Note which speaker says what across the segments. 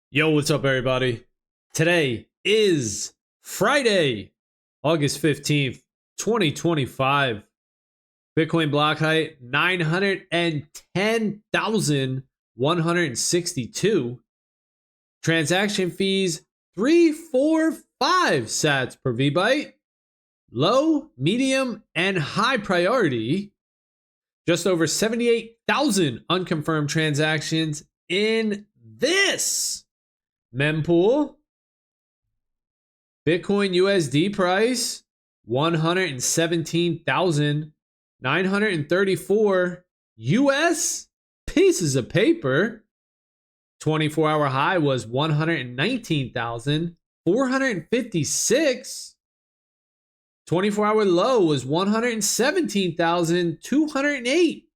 Speaker 1: Yo, what's up, everybody? Today is Friday, August 15th, 2025. Bitcoin block height 910,162. Transaction fees 345 sats per VByte. Low, medium, and high priority. Just over 78,000 unconfirmed transactions in this mempool. Bitcoin USD price 117,934 US pieces of paper. 24-hour high was 119,456. 24-hour low was 117,208.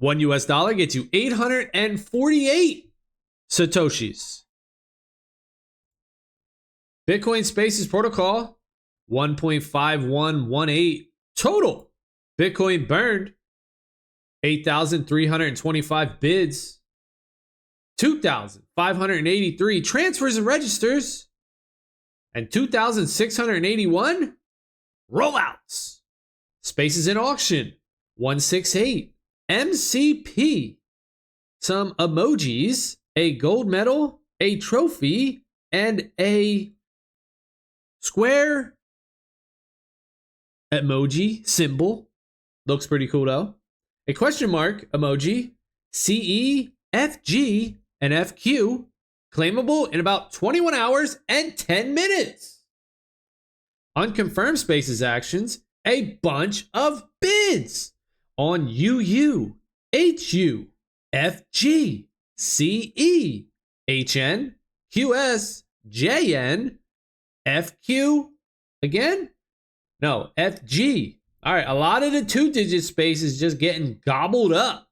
Speaker 1: $1 gets you 848 Satoshis. Bitcoin Spaces protocol 1.5118 total. Bitcoin burned 8,325 bids. 2,583 transfers and registers. And 2,681 rollouts. Spaces in auction 168. MCP. Some emojis, a gold medal, a trophy, and a square emoji symbol. Looks pretty cool though. A question mark emoji, CE, FG, and FQ. Claimable in about 21 hours and 10 minutes. Unconfirmed Spaces actions, a bunch of bids on UU, HU, FG, CE, HN, QS, JN, FQ, again? No, FG. All right, a lot of the 2-digit spaces just getting gobbled up.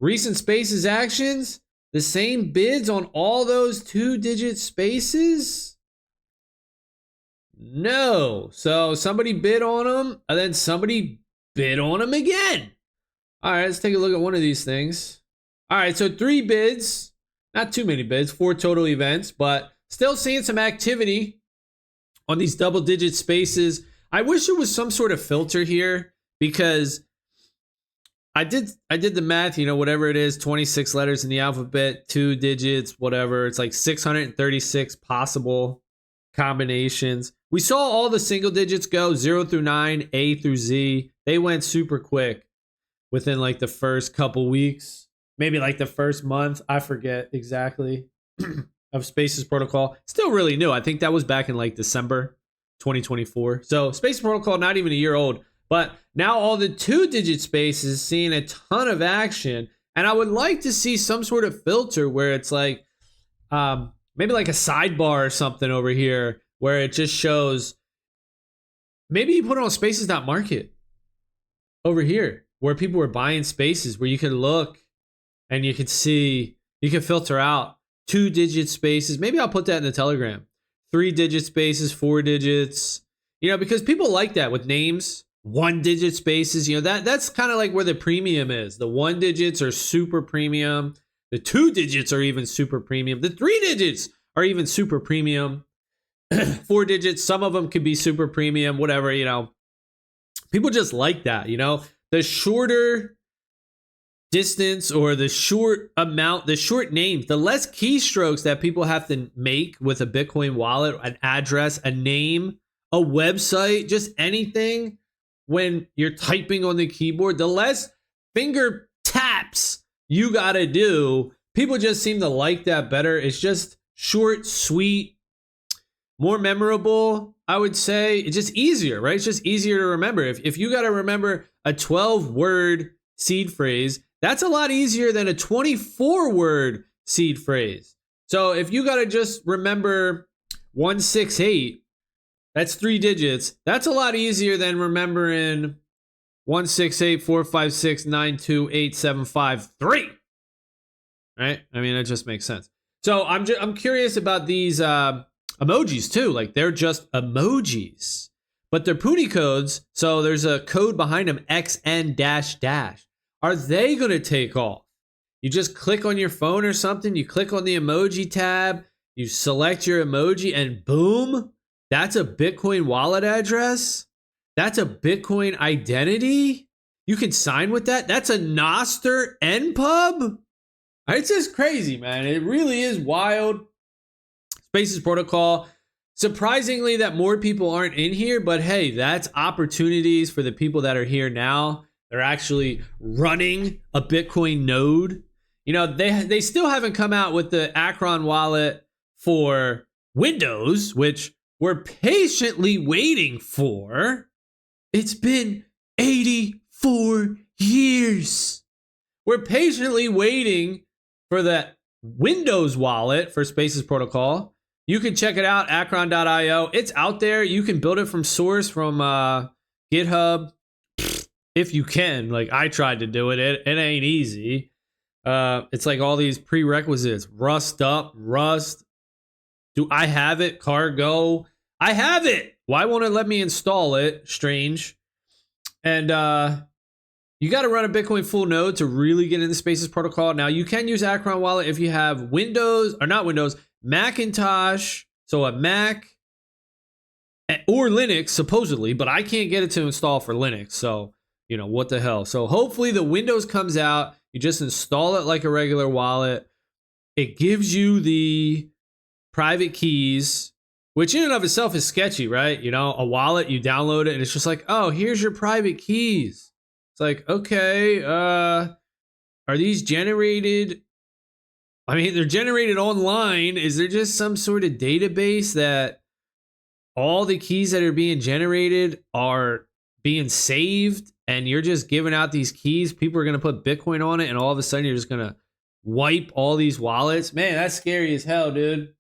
Speaker 1: Recent Spaces actions, the same bids on all those 2-digit spaces? No. So somebody bid on them, and then somebody bid on them again. All right, let's take a look at one of these things. All right, so 3 bids. Not too many bids, 4 total events, but still seeing some activity on these double-digit spaces. I wish there was some sort of filter here because I did the math, whatever it is, 26 letters in the alphabet, 2 digits, whatever. It's like 636 possible combinations. We saw all the single digits go 0 through 9, A through Z. They went super quick within like the first couple weeks, maybe like the first month. I forget exactly of Spaces protocol. Still really new. I think that was back in like December 2024. So Spaces protocol, not even a year old. But now all the 2-digit spaces seeing a ton of action. And I would like to see some sort of filter where it's like maybe like a sidebar or something over here where it just shows. Maybe you put it on spaces.market over here where people were buying spaces where you could look and you could see, you can filter out 2-digit spaces. Maybe I'll put that in the Telegram. 3-digit spaces, 4 digits, because people like that with names. 1-digit spaces, that's kind of like where the premium is. The 1 digits are super premium. The 2 digits are even super premium. The 3 digits are even super premium. 4 digits, some of them could be super premium, whatever, People just like that, The shorter distance or the short amount, the short names, the less keystrokes that people have to make with a Bitcoin wallet, an address, a name, a website, just anything. When you're typing on the keyboard, the less finger taps you got to do. People just seem to like that better. It's just short, sweet, more memorable, I would say. It's just easier, right? It's just easier to remember. If you got to remember a 12-word seed phrase, that's a lot easier than a 24-word seed phrase. So if you got to just remember 168, that's 3 digits. That's a lot easier than remembering 16845692875 Right? I mean, it just makes sense. So I'm curious about these emojis too. Like they're just emojis, but they're Pooty codes. So there's a code behind them, XN dash dash. Are they going to take off? You just click on your phone or something, you click on the emoji tab, you select your emoji, and boom, that's a Bitcoin wallet address. That's a Bitcoin identity. You can sign with that. That's a Nostr NPub. It's just crazy, man. It really is wild. Spaces Protocol. Surprisingly that more people aren't in here, but hey, that's opportunities for the people that are here now. They're actually running a Bitcoin node. You know, they still haven't come out with the Akron wallet for Windows, which we're patiently waiting for. It's been 84 years. We're patiently waiting for that Windows wallet for Spaces Protocol. You can check it out, akron.io. It's out there. You can build it from source from GitHub if you can. Like, I tried to do it. It ain't easy. It's like all these prerequisites. Rust up, Rust. Do I have it? Cargo. I have it. Why won't it let me install it? Strange. And you got to run a Bitcoin full node to really get into Spaces Protocol. Now, you can use Akron Wallet if you have Windows, or not Windows, Macintosh, so a Mac or Linux, supposedly, but I can't get it to install for Linux. So, you know, what the hell? So hopefully the Windows comes out. You just install it like a regular wallet. It gives you the private keys, which in and of itself is sketchy, right? You know, a wallet, you download it and it's just like, oh, here's your private keys. It's like, okay, are these generated? I mean, they're generated online. Is there just some sort of database that all the keys that are being generated are being saved and you're just giving out these keys? People are going to put Bitcoin on it and all of a sudden you're just going to wipe all these wallets? Man, that's scary as hell, dude.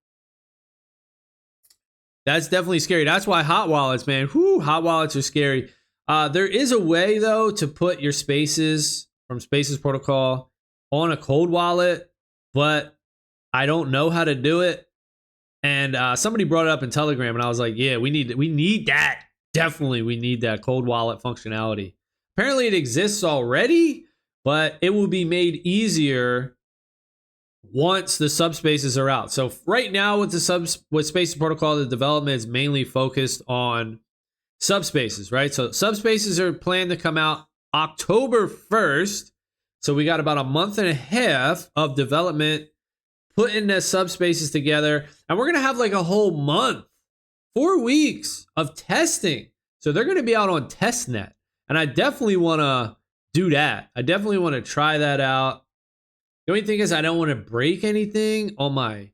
Speaker 1: That's definitely scary. That's why hot wallets, man. Whew, hot wallets are scary. There is a way, though, to put your spaces from Spaces Protocol on a cold wallet, but I don't know how to do it. And somebody brought it up in Telegram, and I was like, yeah, we need that. Definitely, we need that cold wallet functionality. Apparently, it exists already, but it will be made easier once the subspaces are out. So right now with Spaces Protocol, the development is mainly focused on subspaces, right? So subspaces are planned to come out October 1st. So we got about a month and a half of development putting the subspaces together. And we're going to have like a whole month, 4 weeks of testing. So they're going to be out on testnet. And I definitely want to do that. I definitely want to try that out. The only thing is I don't want to break anything on my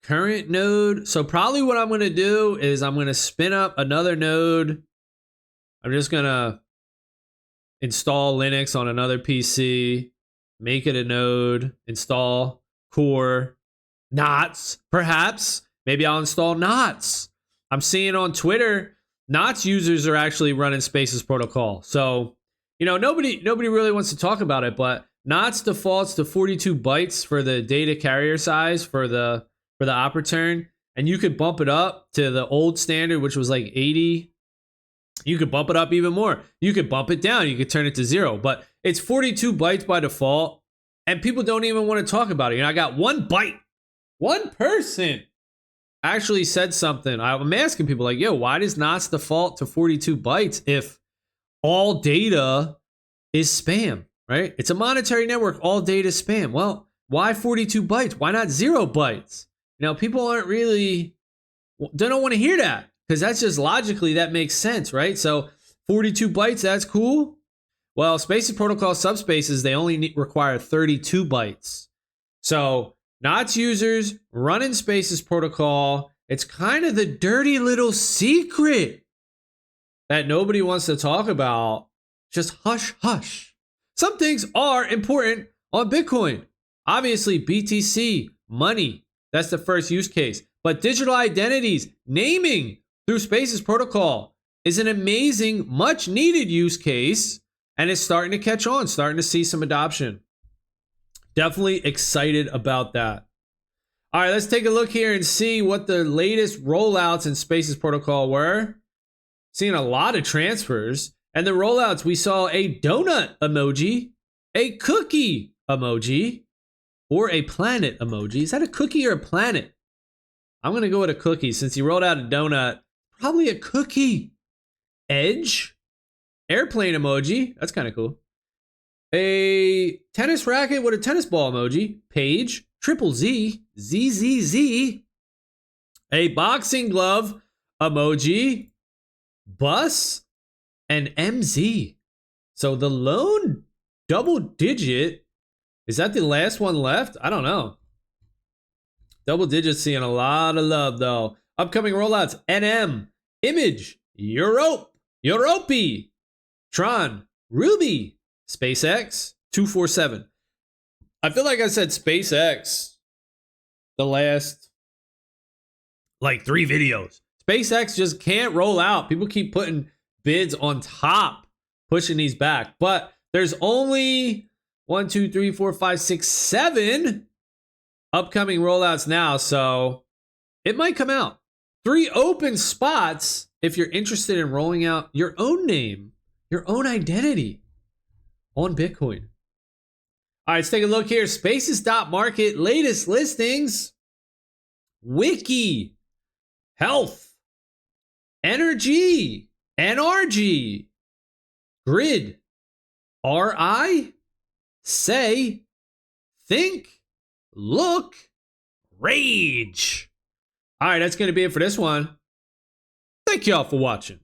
Speaker 1: current node. So probably what I'm going to do is I'm going to spin up another node. I'm just going to install Linux on another PC, make it a node, install core, Knots, perhaps. Maybe I'll install Knots. I'm seeing on Twitter, Knots users are actually running Spaces Protocol. So, you know, nobody really wants to talk about it, but Knots defaults to 42 bytes for the data carrier size for the op return, and you could bump it up to the old standard, which was like 80. You could bump it up even more. You could bump it down. You could turn it to 0, but it's 42 bytes by default, and people don't even want to talk about it. You know, I got 1 byte. One person actually said something. I'm asking people like, yo, why does Knots default to 42 bytes if all data is spam? Right? It's a monetary network. All data is spam. Well, why 42 bytes? Why not 0 bytes? You know, people aren't really, they don't want to hear that because that's just logically, that makes sense, right? So 42 bytes, that's cool. Well, Spaces Protocol subspaces, they only require 32 bytes. So Knots users running Spaces Protocol, it's kind of the dirty little secret that nobody wants to talk about. Just hush, hush. Some things are important on Bitcoin. Obviously, BTC, money, that's the first use case. But digital identities, naming through Spaces Protocol is an amazing, much needed use case. And it's starting to catch on, starting to see some adoption. Definitely excited about that. All right, let's take a look here and see what the latest rollouts in Spaces Protocol were. Seeing a lot of transfers. And the rollouts, we saw a donut emoji, a cookie emoji, or a planet emoji. Is that a cookie or a planet? I'm going to go with a cookie since he rolled out a donut. Probably a cookie. Edge. Airplane emoji. That's kind of cool. A tennis racket with a tennis ball emoji. Page. Triple Z. ZZZ. A boxing glove emoji. Bus. And MZ. So the lone double digit. Is that the last one left? I don't know. Double digits seeing a lot of love though. Upcoming rollouts: NM, Image, Europe, Europey, Tron, Ruby, SpaceX, 247. I feel like I said SpaceX the last like 3 videos. SpaceX just can't roll out. People keep putting bids on top, pushing these back. But there's only 1, 2, 3, 4, 5, 6, 7 upcoming rollouts now, so it might come out. 3 open spots if you're interested in rolling out your own name, your own identity on Bitcoin. All right, let's take a look here. Spaces.market, latest listings. Wiki, Health, Energy, NRG, Grid, RI, Say, Think, Look, Rage. All right, that's going to be it for this one. Thank y'all for watching.